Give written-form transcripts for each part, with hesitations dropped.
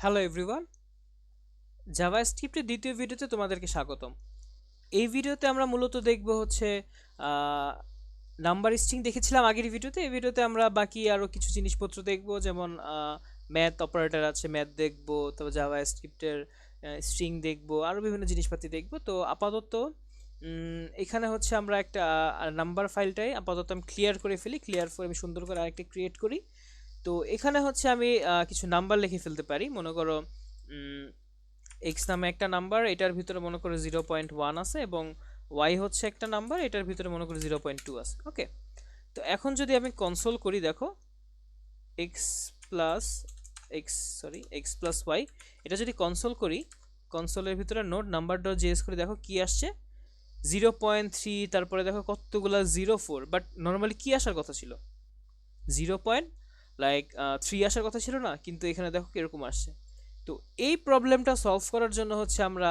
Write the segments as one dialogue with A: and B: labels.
A: Hello everyone, জাভাস্ক্রিপ্টের দ্বিতীয় ভিডিওতে তোমাদেরকে স্বাগতম। এই ভিডিওতে আমরা মূলত দেখব হচ্ছে নাম্বার স্ট্রিং দেখেছিলাম আগের ভিডিওতে। এই ভিডিওতে আমরা বাকি আরও কিছু জিনিসপত্র দেখব, যেমন ম্যাথ অপারেটর আছে, ম্যাথ দেখব, তারপর জাভাস্ক্রিপ্টের স্ট্রিং দেখব, আরও বিভিন্ন জিনিসপাতি দেখব। তো আপাতত এখানে হচ্ছে আমরা একটা নাম্বার ফাইলটাই আপাতত আমি ক্লিয়ার করে ফেলি। ক্লিয়ার করে আমি সুন্দর করে আরেকটা ক্রিয়েট করি। তো এখানে হচ্ছে আমি কিছু নাম্বার লিখে ফেলতে পারি। মনে করো এক্স নামে একটা নাম্বার, এটার ভিতরে মনে করো 0.1 আছে, এবং ওয়াই হচ্ছে একটা নাম্বার, এটার ভিতরে মনে করো 0.2 আছে। ওকে, তো এখন যদি আমি কনসোল করি, দেখো x plus x plus y, এটা যদি কনসোল করি, কনসোলের ভিতরে নোট নাম্বার ডট জেএস করে দেখো কি আসছে 0.3, তারপরে দেখো কতগুলা 0.4, বাট নর্মালি কি আসার কথা ছিল 0.3 আসার কথা ছিল না, কিন্তু এখানে দেখো কিরকম আসছে। তো এই প্রবলেমটা সলভ করার জন্য হচ্ছে আমরা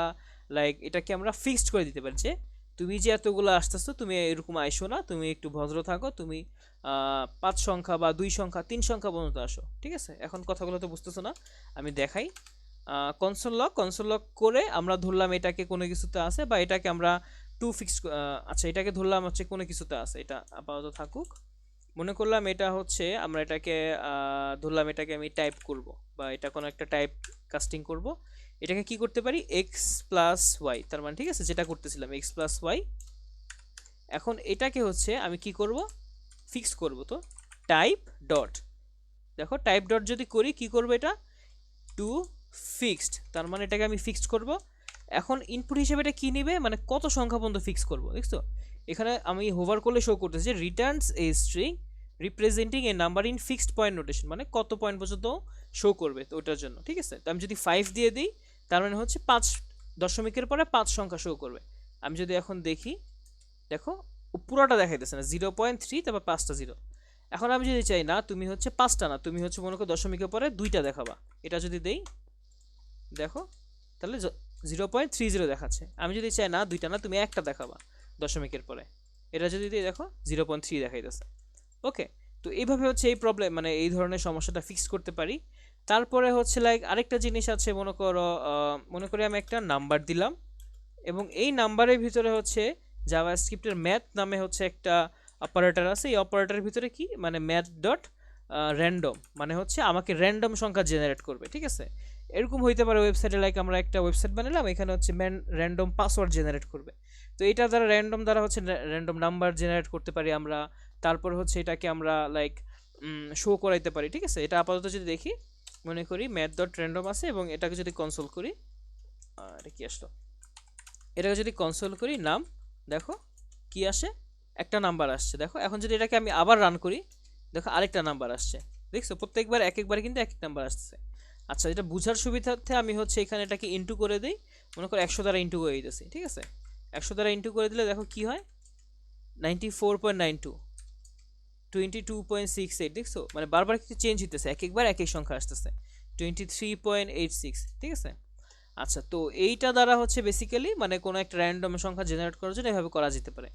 A: এটাকে আমরা ফিক্সড করে দিতে পারি যে তুমি যে এতগুলো আসতেছো, তুমি এরকম আইসো না, তুমি একটু ভদ্র থাকো, তুমি 5 সংখ্যা বা 2 সংখ্যা 3 সংখ্যা পর্যন্ত আসো। ঠিক আছে, এখন কথাগুলো তো বুঝতেছো না, আমি দেখাই। কনসোল লক করে আমরা ধরলাম এটাকে কোনো কিছুতে আছে, বা এটাকে আমরা টু ফিক্স, আচ্ছা এটাকে ধরলাম হচ্ছে কোনো কিছুতে আছে, এটা আপাতত থাকুক। মনে করলাম এটা হচ্ছে আমরা এটাকে ধরলাম এটাকে আমি টাইপ করব, বা এটা কোনো একটা টাইপ কাস্টিং করব। এটাকে কি করতে পারি, এক্স প্লাস ওয়াই, তার মানে ঠিক আছে যেটা করতেছিলাম এক্স প্লাস ওয়াই। এখন এটাকে হচ্ছে আমি কি করব, ফিক্স করব। তো টাইপ ডট, দেখো টাইপ ডট যদি করি কি করব, এটা টু ফিক্সড, তার মানে এটাকে আমি ফিক্সড করব। এখন ইনপুট হিসেবে এটা কি নিবে, মানে কত সংখ্যা পর্যন্ত ফিক্স করব, দেখছো এখানে আমি হোভার করলে শো করতেছে যে Returns a string representing A number in fixed point notation, মানে কত পয়েন্ট পর্যন্ত শো করবে, তো ওটার জন্য। ঠিক আছে, তো আমি যদি 5 দিয়ে দিই, তার মানে হচ্ছে 5 দশমিকের পরে 5 সংখ্যা শো করবে। আমি যদি এখন দেখি, দেখো পুরোটা দেখাইতেছে না, 0.3 তারপর 5টা জিরো। এখন আমি যদি চাই না তুমি হচ্ছে 5টা না, তুমি হচ্ছে মনে করো দশমিকের পরে 2টা দেখাবা, এটা যদি দেই দেখো তাহলে 0.30 দেখাচ্ছে। আমি যদি চাই না 2টা না, তুমি একটা দেখাবা দশমিকের পরে, এটা যদি দিই দেখো 0.3 দেখাইতেছে। ওকে, তো এইভাবে হচ্ছে এই প্রবলেম, মানে এই ধরনের সমস্যাটা ফিক্স করতে পারি। তারপরে হচ্ছে আরেকটা জিনিস আছে, মনে করি আমি একটা নাম্বার দিলাম, এবং এই নাম্বারের ভিতরে হচ্ছে জাভাস্ক্রিপ্টের ম্যাথ নামে হচ্ছে একটা অপারেটর আছে। এই অপারেটরের ভিতরে কি, মানে ম্যাথ ডট র্যান্ডম, মানে হচ্ছে আমাকে র্যান্ডম সংখ্যা জেনারেট করবে। ঠিক আছে, এরকম হইতে পারে ওয়েবসাইটে, আমরা একটা ওয়েবসাইট বানালাম, এখানে হচ্ছে র্যান্ডম পাসওয়ার্ড জেনারেট করবে। তো এটা দ্বারা র্যান্ডম দ্বারা হচ্ছে র্যান্ডম নাম্বার জেনারেট করতে পারি আমরা। তারপর হচ্ছে এটাকে আমরা শো করাইতে পারি। ঠিক আছে, এটা আপাতত যদি দেখি, মনে করি ম্যাথ ডট র্যান্ডম আছে, এবং এটাকে যদি কনসোল করি, এটা কি আসলো, এটাকে যদি কনসোল করি নাম, দেখো কি আসে, একটা নাম্বার আসছে। দেখো এখন যদি এটাকে আমি আবার রান করি, দেখো আরেকটা নাম্বার আসছে। দেখছো প্রত্যেকবার এক একবার কিন্তু এক এক নাম্বার আসছে। আচ্ছা, এটা বুঝার সুবিধার্থে আমি হচ্ছে এখানে এটাকে ইন্টু করে দিই, মনে করো 100 দ্বারা ইন্টু করে দিতেছি। ঠিক আছে, 100 দ্বারা ইন্টু করে দিলে দেখো কি হয়, 94.92, 22.68। দেখছো মানে বারবার কিছু চেঞ্জ হইতেছে, এক একবার এক এক সংখ্যা আসতেছে, 23.86। ঠিক আছে, আচ্ছা তো এইটা দ্বারা হচ্ছে বেসিক্যালি মানে কোনো একটা র্যান্ডম সংখ্যা জেনারেট করার জন্য এভাবে করা যেতে পারে।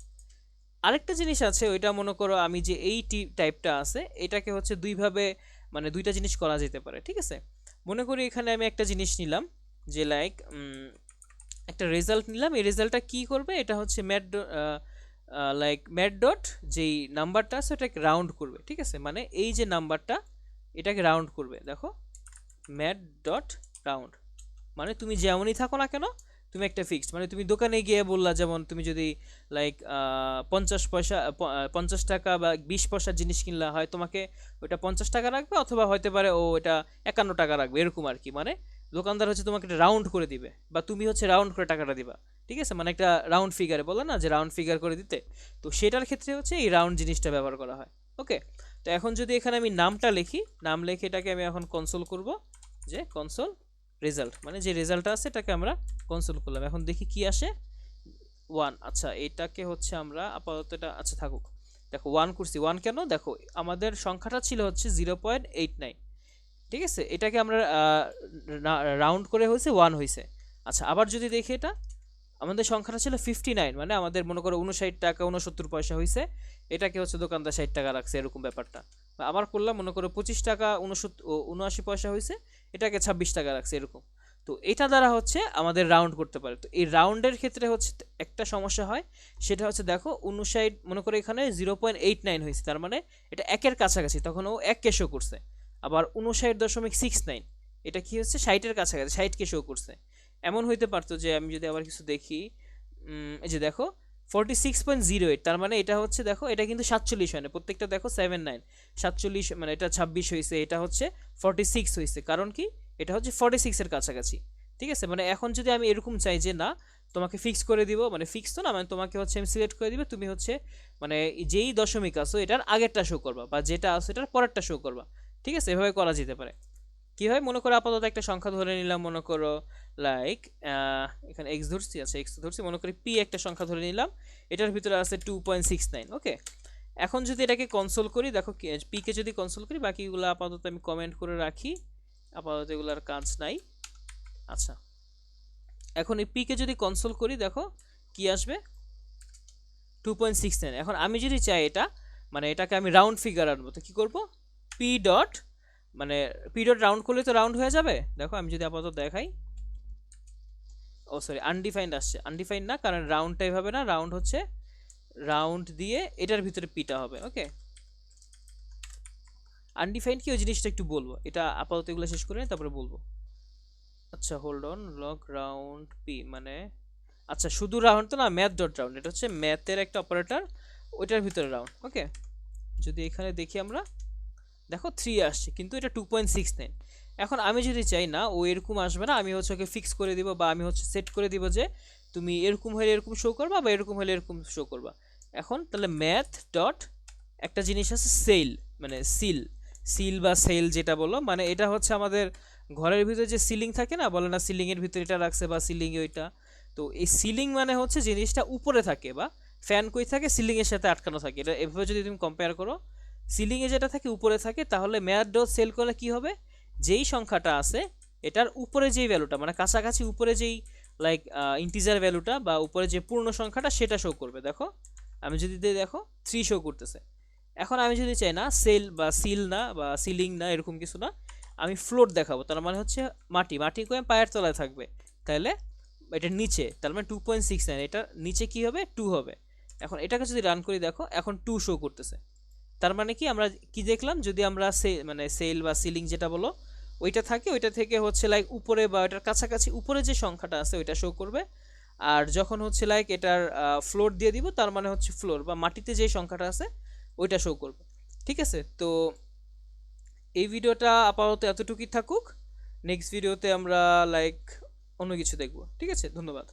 A: আরেকটা জিনিস আছে, ওইটা মনে করো আমি যে এই টাইপটা আছে, এটাকে হচ্ছে দুইভাবে, মানে দুইটা জিনিস করা যেতে পারে। ঠিক আছে, মনে করি এখানে আমি একটা জিনিস নিলাম, যে একটা রেজাল্ট নিলাম, এই রেজাল্টটা কি করবে, এটা হচ্ছে ম্যাট ডট যেই নাম্বারটা আছে ওটাকে রাউন্ড করবে। ঠিক আছে, মানে এই যে নাম্বারটা এটাকে রাউন্ড করবে। দেখো ম্যাট ডট রাউন্ড, মানে তুমি যেমনই থাকো না কেন, তুমি একটা ফিক্সড, মানে তুমি দোকানে গিয়ে বললা, যেমন তুমি যদি 50 পয়সা 50 টাকা বা 20 পয়সার জিনিস কিনলা হয়, তোমাকে ওইটা 50 টাকা রাখবে, অথবা হতে পারে ও এটা 51 টাকা রাখবে, এরকম আর কি। মানে দোকানদার হচ্ছে তোমাকে একটা রাউন্ড করে দিবে, বা তুমি হচ্ছে রাউন্ড করে টাকাটা দিবা। ঠিক আছে, মানে একটা রাউন্ড ফিগারে বলে না যে রাউন্ড ফিগার করে দিতে, তো সেটার ক্ষেত্রে হচ্ছে এই রাউন্ড জিনিসটা ব্যবহার করা হয়। ওকে, তো এখন যদি এখানে আমি নামটা লিখি, নাম লিখে এটাকে আমি এখন কনসোল করব, যে কনসোল রেজাল্ট, মানে যে রেজাল্টটা আছে এটাকে আমরা কনসোল করলাম। এখন দেখি কি আসে, 1। আচ্ছা এটাকে হচ্ছে আমরা আপাতত এটা আচ্ছা থাকুক। দেখো 1 করছি, 1 কেন, দেখো আমাদের সংখ্যাটা ছিল হচ্ছে 0.89। ঠিক আছে, এটাকে আমরা রাউন্ড করে হয়েছে 1 হয়েছে। আচ্ছা আবার যদি দেখি, এটা আমাদের সংখ্যাটা ছিল 59, মানে আমাদের মনে করো 59 টাকা 69 পয়সা হয়েছে, এটাকে হচ্ছে দোকানদার 60 টাকা রাখছে, এরকম ব্যাপারটা। আবার করলাম, মনে করো 25 টাকা 79 পয়সা হয়েছে, এটাকে 26 টাকা রাখছে এরকম। তো এটা দ্বারা হচ্ছে আমাদের রাউন্ড করতে পারে। তো এই রাউন্ডের ক্ষেত্রে হচ্ছে একটা সমস্যা হয়, সেটা হচ্ছে দেখো 59 মনে করো এখানে 0.89 হয়েছে, তার মানে এটা একের কাছাকাছি, তখন ও 1 কে শো করছে। আবার 59.69 এটা কি হচ্ছে 60-এর কাছাকাছি, 60 কে শো করছে। এমন হইতে পারতো যে আমি যদি আবার কিছু দেখি, এই যে দেখো 46.08, তার মানে এটা হচ্ছে দেখো এটা কিন্তু 47 হয় না, প্রত্যেকটা দেখো 79, 47 মানে এটা 26 হয়েছে, এটা হচ্ছে 46 হয়েছে, কারণ কি এটা হচ্ছে 46 এর কাছাকাছি। ঠিক আছে, মানে এখন যদি আমি এরকম চাই যে না তোমাকে ফিক্স করে দিব, মানে ফিক্স তো না, মানে তোমাকে হচ্ছে আমি সিলেক্ট করে দিব, তুমি হচ্ছে মানে যেই দশমিক আসো এটার আগেরটা শো করবা, বা যেটা আসো এটার পরেরটা শো করবা। ঠিক আছে, এভাবে করা যেতে পারে। কিভাবে, মনে করো আপাতত একটা সংখ্যা ধরে নিলাম, মনে করো লাইক এখানে এক্স ধরছি, আচ্ছা এক্স ধরছি, মনে করি পি একটা সংখ্যা ধরে নিলাম, এটার ভিতরে আছে 2.69। ওকে, এখন যদি এটাকে কনসোল করি, দেখো পি কে যদি কনসোল করি, বাকিগুলো আপাতত আমি কমেন্ট করে রাখি, আপাতত এগুলোর কাজ নাই। আচ্ছা, এখন এই পি কে যদি কনসোল করি, দেখো কি আসবে 2.69। এখন আমি যদি চাই এটা মানে এটাকে আমি রাউন্ড ফিগার আনবো, তো কি করব, পি ডট মানে পি ডট রাউন্ড করলে তো রাউন্ড হয়ে যাবে। দেখো আমি যদি আপাতত দেখাই, ও সরি আনডিফাইন্ড আসছে, আনডিফাইন্ড না, কারণ রাউন্ডটা এভাবে না, রাউন্ড হচ্ছে রাউন্ড দিয়ে এটার ভিতরে পিটা হবে। ওকে, আনডিফাইন্ড কি ওই জিনিসটা একটু বলবো, এটা আপাতত এগুলো শেষ করে নিই, তারপরে বলবো। আচ্ছা hold on, log round P মানে আচ্ছা শুধু রাউন্ড তো না, ম্যাথ ডট রাউন্ড, এটা হচ্ছে ম্যাথের একটা অপারেটর, ওইটার ভিতরে রাউন্ড। ওকে, যদি এখানে দেখি আমরা, দেখো 3 আসছে, কিন্তু এটা 2.69। এখন আমি যদি চাই না ও এরকম আসবে না, আমি হচ্ছে ওকে ফিক্স করে দিব, বা আমি হচ্ছে সেট করে দিব যে তুমি এরকম হলে এরকম শো করবা, বা এরকম হলে এরকম শো করবা। এখন তাহলে ম্যাথ ডট একটা জিনিস আছে সেল, মানে সিল, সিল বা সেল যেটা বলো, মানে এটা হচ্ছে আমাদের ঘরের ভিতরে যে সিলিং থাকে না, বলে না সিলিং এর ভিতরে এটা রাখছে বা সিলিং এ ওইটা। তো এই সিলিং মানে হচ্ছে জিনিসটা উপরে থাকে, বা ফ্যান কই থাকে সিলিং এর সাথে আটকানো থাকে, এটা এভাবে যদি তুমি কম্পেয়ার করো, সিলিং এ যেটা থাকে উপরে থাকে, তাহলে ম্যাথ ডট সেল করলে কি হবে, যেই সংখ্যাটা আছে এটার উপরে যেই ভ্যালুটা, মানে কাছাকাছি উপরে যেই লাইক ইন্টিজার ভ্যালুটা বা উপরে যে পূর্ণ সংখ্যাটা সেটা শো করবে। দেখো আমি যদি দিই, দেখো 3 শো করতেছে। এখন আমি যদি চাই না সেল বা সিল না বা সিলিং না এরকম কিছু না, আমি ফ্লোর দেখাবো, তার মানে হচ্ছে মাটি, মাটি করে পায়ের তলায় থাকবে, তাহলে এটার নিচে, তার মানে 2.69, এটার নিচে কি হবে 2 হবে। এখন এটাকে যদি রান করি, দেখো এখন 2 শো করতেছে। তার মানে কি আমরা কি দেখলাম, যদি আমরা মানে সেল বা সিলিং যেটা বলো ওইটা থাকে, ওইটা থেকে হচ্ছে লাইক উপরে বা ওইটার কাছাকাছি উপরে যে সংখ্যাটা আছে ওইটা শো করবে। আর যখন হচ্ছে লাইক এটার ফ্লোর দিয়ে দিব, তার মানে হচ্ছে ফ্লোর বা মাটিতে যে সংখ্যাটা আছে ওইটা শো করবে। ঠিক আছে, তো এই ভিডিওটা আপাতত এতটুকুই থাকুক, নেক্সট ভিডিওতে আমরা লাইক অন্য কিছু দেখব। ঠিক আছে, ধন্যবাদ।